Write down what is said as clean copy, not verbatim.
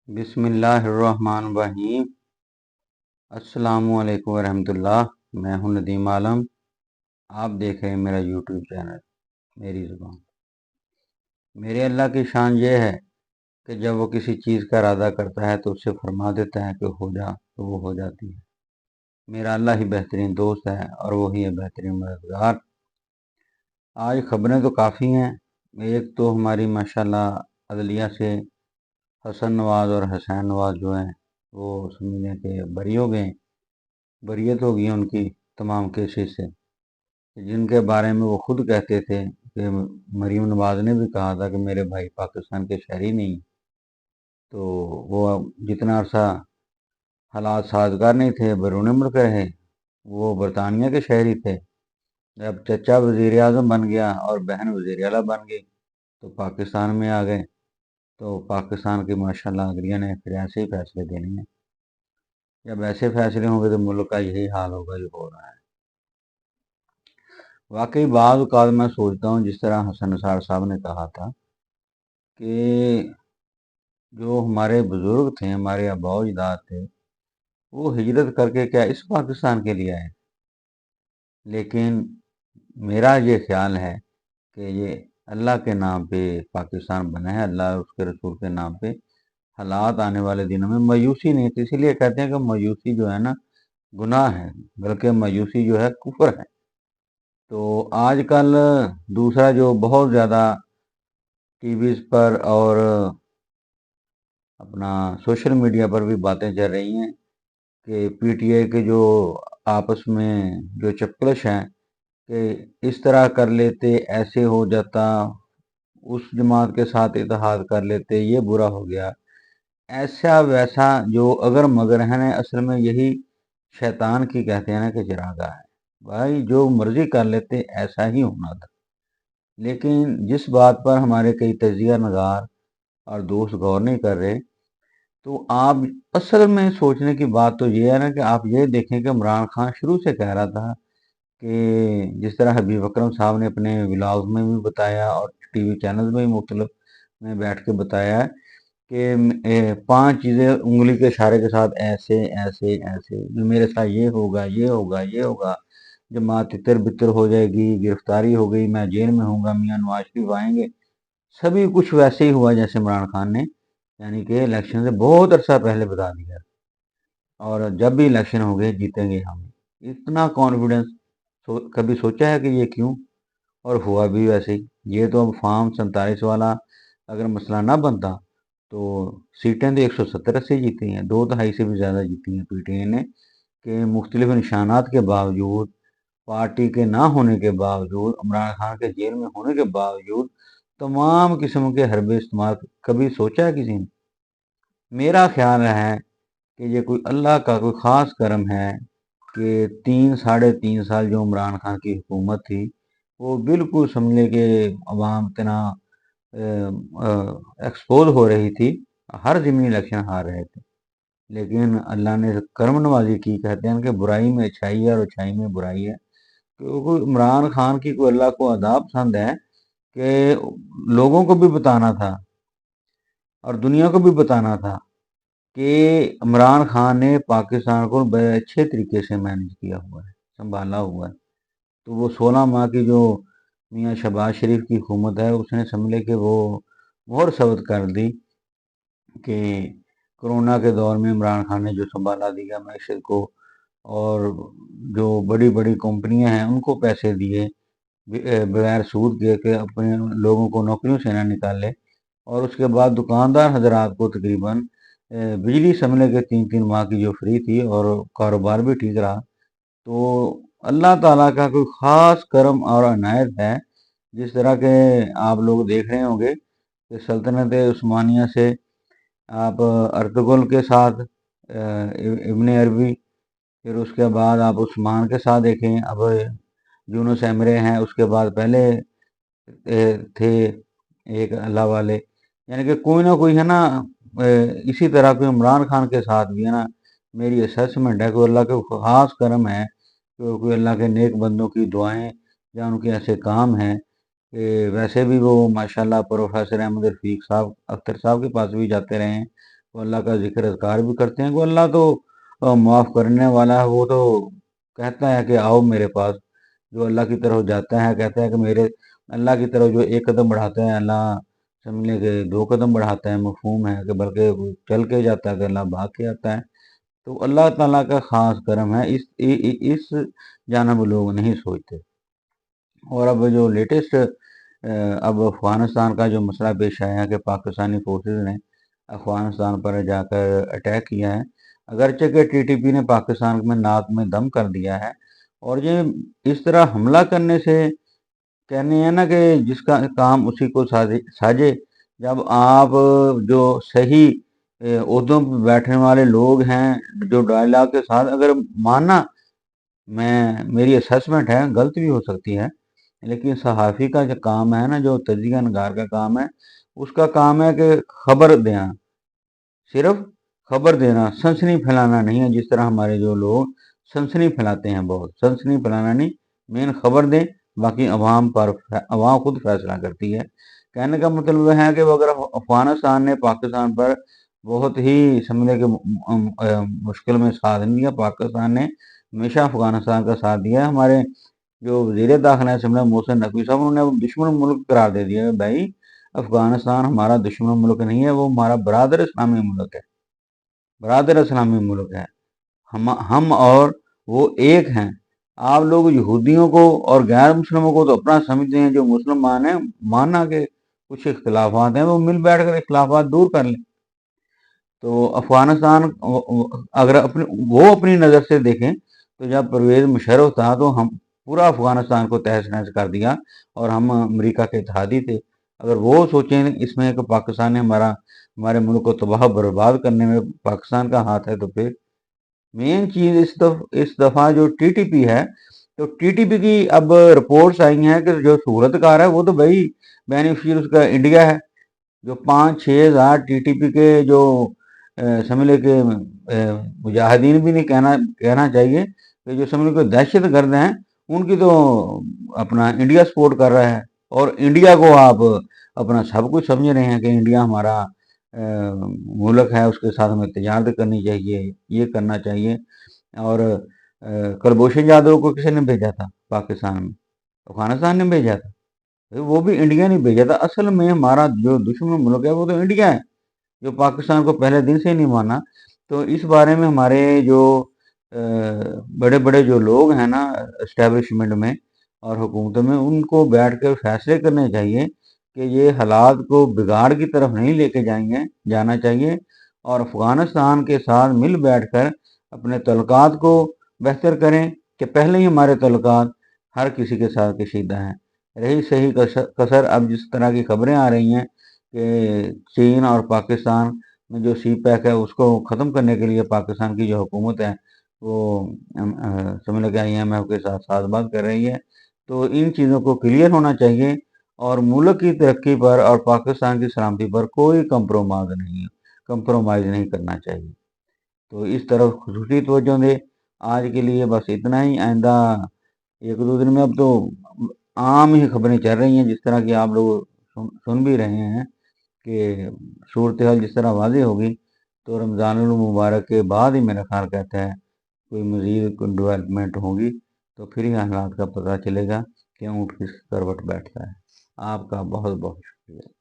بسم اللہ الرحمن الرحیم۔ السلام علیکم ورحمۃ اللہ۔ میں ہوں ندیم عالم۔ آپ دیکھ رہے ہیں میرا یوٹیوب چینل میری زبان۔ میرے اللہ کی شان یہ ہے کہ جب وہ کسی چیز کا ارادہ کرتا ہے تو اسے فرما دیتا ہے کہ ہو جا تو وہ ہو جاتی ہے۔ میرا اللہ ہی بہترین دوست ہے اور وہی ہے بہترین مددگار۔ آج خبریں تو کافی ہیں۔ ایک تو ہماری ماشاءاللہ عدلیہ سے حسن نواز اور حسین نواز جو ہیں وہ سمجھیں کہ بری ہو گئے، بریت ہو گئی ان کی تمام کیسز سے، جن کے بارے میں وہ خود کہتے تھے کہ مریم نواز نے بھی کہا تھا کہ میرے بھائی پاکستان کے شہری نہیں، تو وہ جتنا عرصہ حالات سازگار نہیں تھے بیرون ملک رہے، وہ برطانیہ کے شہری تھے۔ جب چچا وزیر اعظم بن گیا اور بہن وزیر اعلیٰ بن گئی تو پاکستان میں آ گئے، تو پاکستان کی ماشاءاللہ عدلیہ نے پھر ایسے ہی فیصلے دینے ہیں۔ جب ایسے فیصلے ہوں گے تو ملک کا یہی حال ہوگا جو ہو رہا ہے۔ واقعی بعض اوقات میں سوچتا ہوں، جس طرح حسن نثار صاحب نے کہا تھا کہ جو ہمارے بزرگ تھے، ہمارے آباء و اجداد تھے، وہ ہجرت کر کے کیا اس پاکستان کے لیے آئے؟ لیکن میرا یہ خیال ہے کہ یہ اللہ کے نام پہ پاکستان بنا ہے، اللہ اور اس کے رسول کے نام پہ۔ حالات آنے والے دنوں میں مایوسی نہیں تھی، اسی لیے کہتے ہیں کہ مایوسی جو ہے نا گناہ ہے، بلکہ مایوسی جو ہے کفر ہے۔ تو آج کل دوسرا جو بہت زیادہ ٹی ویز پر اور اپنا سوشل میڈیا پر بھی باتیں چل رہی ہیں کہ پی ٹی آئی کے جو آپس میں جو چپکلش ہیں کہ اس طرح کر لیتے، ایسے ہو جاتا، اس جماعت کے ساتھ اتحاد کر لیتے، یہ برا ہو گیا، ایسا ویسا جو اگر مگر ہے نا، اصل میں یہی شیطان کی کہتے ہیں نا کہ چراغاہ ہے۔ بھائی جو مرضی کر لیتے ایسا ہی ہونا تھا، لیکن جس بات پر ہمارے کئی تجزیہ نگار اور دوست غور نہیں کر رہے، تو آپ اصل میں سوچنے کی بات تو یہ ہے نا کہ آپ یہ دیکھیں کہ عمران خان شروع سے کہہ رہا تھا کہ جس طرح حبیب اکرم صاحب نے اپنے ولاگ میں بھی بتایا اور ٹی وی چینل میں بھی مختلف میں بیٹھ کے بتایا ہے کہ 5 چیزیں انگلی کے اشارے کے ساتھ ایسے ایسے ایسے میرے ساتھ یہ ہوگا یہ ہوگا یہ ہوگا، جماعت تتر بتر ہو جائے گی، گرفتاری ہو گئی، میں جیل میں ہوں گا، میاں نواز شریف آئیں گے۔ سبھی کچھ ویسے ہی ہوا جیسے عمران خان نے یعنی کہ الیکشن سے بہت عرصہ پہلے بتا دیا، اور جب بھی الیکشن ہو گئے جیتیں گے ہم۔ اتنا کانفیڈنس کبھی سوچا ہے کہ یہ کیوں؟ اور ہوا بھی ویسے ہی۔ یہ تو اب فارم 47 والا اگر مسئلہ نہ بنتا تو سیٹیں تو 170 جیتی ہیں، 2/3 سے بھی زیادہ جیتی ہیں پی ٹی آئی نے، کہ مختلف نشانات کے باوجود، پارٹی کے نہ ہونے کے باوجود، عمران خان کے جیل میں ہونے کے باوجود تمام قسم کے حربے استعمال۔ کبھی سوچا ہے کسی نے؟ میرا خیال ہے کہ یہ کوئی اللہ کا کوئی خاص کرم ہے کہ 3 ساڑھے 3 سال جو عمران خان کی حکومت تھی وہ بالکل سمجھے کہ عوام اتنا ایکسپوز ہو رہی تھی، ہر ضمنی الیکشن ہار رہے تھے، لیکن اللہ نے کرم نوازی کی۔ کہتے ہیں کہ برائی میں اچھائی ہے اور اچھائی میں برائی ہے، کیونکہ عمران خان کی کوئی اللہ کو ادا پسند ہے کہ لوگوں کو بھی بتانا تھا اور دنیا کو بھی بتانا تھا کہ عمران خان نے پاکستان کو بڑے اچھے طریقے سے مینج کیا ہوا ہے، سنبھالا ہوا ہے۔ تو وہ 16 ماہ کی جو میاں شہباز شریف کی حکومت ہے، اس نے سمجھے کہ وہ مہر ثبت کر دی کہ کرونا کے دور میں عمران خان نے جو سنبھالا دیا معیشت کو، اور جو بڑی بڑی کمپنیاں ہیں ان کو پیسے دیے بغیر سود کے کہ اپنے لوگوں کو نوکریوں سے نہ نکالے، اور اس کے بعد دکاندار حضرات کو تقریباً بجلی سمجھے کہ 3 ماہ کی جو فری تھی اور کاروبار بھی ٹھیک رہا۔ تو اللہ تعالیٰ کا کوئی خاص کرم اور عنایت ہے، جس طرح کے آپ لوگ دیکھ رہے ہوں گے کہ سلطنت عثمانیہ سے آپ ارطغرل کے ساتھ ابن عربی، پھر اس کے بعد آپ عثمان کے ساتھ دیکھیں، اب یونس ایمرے ہیں، اس کے بعد پہلے تھے ایک اللہ والے، یعنی کہ کوئی نہ کوئی ہے نا۔ اسی طرح کوئی عمران خان کے ساتھ بھی ہے نا، میری اسیسمنٹ ہے کہ اللہ کے خاص کرم ہے کہ کوئی اللہ کے نیک بندوں کی دعائیں یا ان کے ایسے کام ہیں کہ ویسے بھی وہ ماشاءاللہ پروفیسر احمد رفیق صاحب اختر صاحب کے پاس بھی جاتے رہے ہیں، وہ اللہ کا ذکر اذکار بھی کرتے ہیں کہ اللہ تو معاف کرنے والا ہے، وہ تو کہتا ہے کہ آؤ میرے پاس. جو اللہ کی طرف جاتا ہے کہتا ہے کہ میرے اللہ کی طرف جو ایک قدم بڑھاتا ہے اللہ سمجھ لیں کہ دو قدم بڑھاتا ہے، مفہوم ہے کہ بلکہ وہ چل کے جاتا ہے کہ اللہ بھاگ کے آتا ہے. تو اللہ تعالیٰ کا خاص کرم ہے، اس جانب لوگ نہیں سوچتے. اور اب جو لیٹسٹ اب افغانستان کا جو مسئلہ پیش آیا ہے کہ پاکستانی فورسز نے افغانستان پر جا کر اٹیک کیا ہے، اگرچہ کہ ٹی ٹی پی نے پاکستان میں ناک میں دم کر دیا ہے. اور یہ اس طرح حملہ کرنے سے کہنے ہیں نا کہ جس کا کام اسی کو ساجے. جب آپ جو صحیح عہدوں پہ بیٹھنے والے لوگ ہیں، جو ڈائلاگ کے ساتھ اگر ماننا، میری اسسمنٹ ہے غلط بھی ہو سکتی ہے، لیکن صحافی کا جو کام ہے نا، جو تجزیہ نگار کا کام ہے، اس کا کام ہے کہ خبر دینا، صرف خبر دینا، سنسنی پھیلانا نہیں ہے. جس طرح ہمارے جو لوگ سنسنی پھیلاتے ہیں، بہت سنسنی پھیلانا نہیں، مین خبر دیں، باقی عوام خود فیصلہ کرتی ہے. کہنے کا مطلب ہے کہ اگر افغانستان نے پاکستان پر بہت ہی سمجھے کہ مشکل میں ساتھ نہیں دیا، پاکستان نے ہمیشہ افغانستان کا ساتھ دیا ہے. ہمارے جو وزیر داخلہ ہے محسن نقوی صاحب، انہوں نے دشمن ملک قرار دے دیا ہے. بھائی افغانستان ہمارا دشمن ملک نہیں ہے، وہ ہمارا برادر اسلامی ملک ہے، برادر اسلامی ملک ہے. ہم اور وہ ایک ہیں. آپ لوگ یہودیوں کو اور غیر مسلموں کو تو اپنا سمجھتے ہیں، جو مسلمان ہیں مانا کہ کچھ اختلافات ہیں وہ مل بیٹھ کر اختلافات دور کر لیں. تو افغانستان اگر وہ اپنی نظر سے دیکھیں تو جب پرویز مشرف تھا تو ہم پورا افغانستان کو تہس نہس کر دیا اور ہم امریکہ کے اتحادی تھے. اگر وہ سوچیں اس میں کہ پاکستان نے ہمارے ملک کو تباہ برباد کرنے میں پاکستان کا ہاتھ ہے، تو پھر مین چیز اس دفعہ جو ٹی ٹی پی ہے، تو ٹی ٹی پی کی اب رپورٹس آئی ہیں کہ جو صورت کار ہے وہ تو بھائی بینیفیشیئر اس کا انڈیا ہے. جو 5-6 ہزار ٹی ٹی پی کے جو سمجھ لے کہ مجاہدین بھی نہیں کہنا چاہیے کہ جو سمجھ لے کہ دہشت گرد ہیں، ان کی تو اپنا انڈیا سپورٹ کر رہا ہے. اور انڈیا کو آپ اپنا سب کچھ سمجھ رہے ہیں کہ انڈیا ہمارا ملک ہے، اس کے ساتھ ہمیں تجارت کرنی چاہیے، یہ کرنا چاہیے. اور کلبھوشن جادو کو کسی نے بھیجا تھا پاکستان میں؟ افغانستان نے بھیجا تھا، وہ بھی انڈیا نے بھیجا تھا. اصل میں ہمارا جو دشمن ملک ہے وہ تو انڈیا ہے، جو پاکستان کو پہلے دن سے نہیں مانا. تو اس بارے میں ہمارے جو بڑے بڑے جو لوگ ہیں نا اسٹیبلشمنٹ میں اور حکومت میں، ان کو بیٹھ کر فیصلے کرنے چاہیے کہ یہ حالات کو بگاڑ کی طرف نہیں لے کے جانا چاہیے، اور افغانستان کے ساتھ مل بیٹھ کر اپنے تعلقات کو بہتر کریں کہ پہلے ہی ہمارے تعلقات ہر کسی کے ساتھ کشیدہ ہیں. رہی صحیح کثر اب جس طرح کی خبریں آ رہی ہیں کہ چین اور پاکستان میں جو سی پیک ہے اس کو ختم کرنے کے لیے پاکستان کی جو حکومت ہے وہ سمجھ لگا آئی ایم ایف کے ساتھ بات کر رہی ہے. تو ان چیزوں کو کلیئر ہونا چاہیے، اور ملک کی ترقی پر اور پاکستان کی سلامتی پر کوئی کمپرومائز نہیں کرنا چاہیے. تو اس طرف خصوصی توجہ دے. آج کے لیے بس اتنا ہی. آئندہ 1-2 دن میں اب تو عام ہی خبریں چل رہی ہیں، جس طرح کی آپ لوگ سن بھی رہے ہیں کہ صورتحال جس طرح واضح ہوگی تو رمضان المبارک کے بعد ہی میرا خیال کہتا ہے کوئی مزید ڈیولپمنٹ ہوگی، تو پھر ہی حالات کا پتہ چلے گا کہ اونٹ کس کروٹ بیٹھتا ہے. آپ کا بہت بہت شکریہ.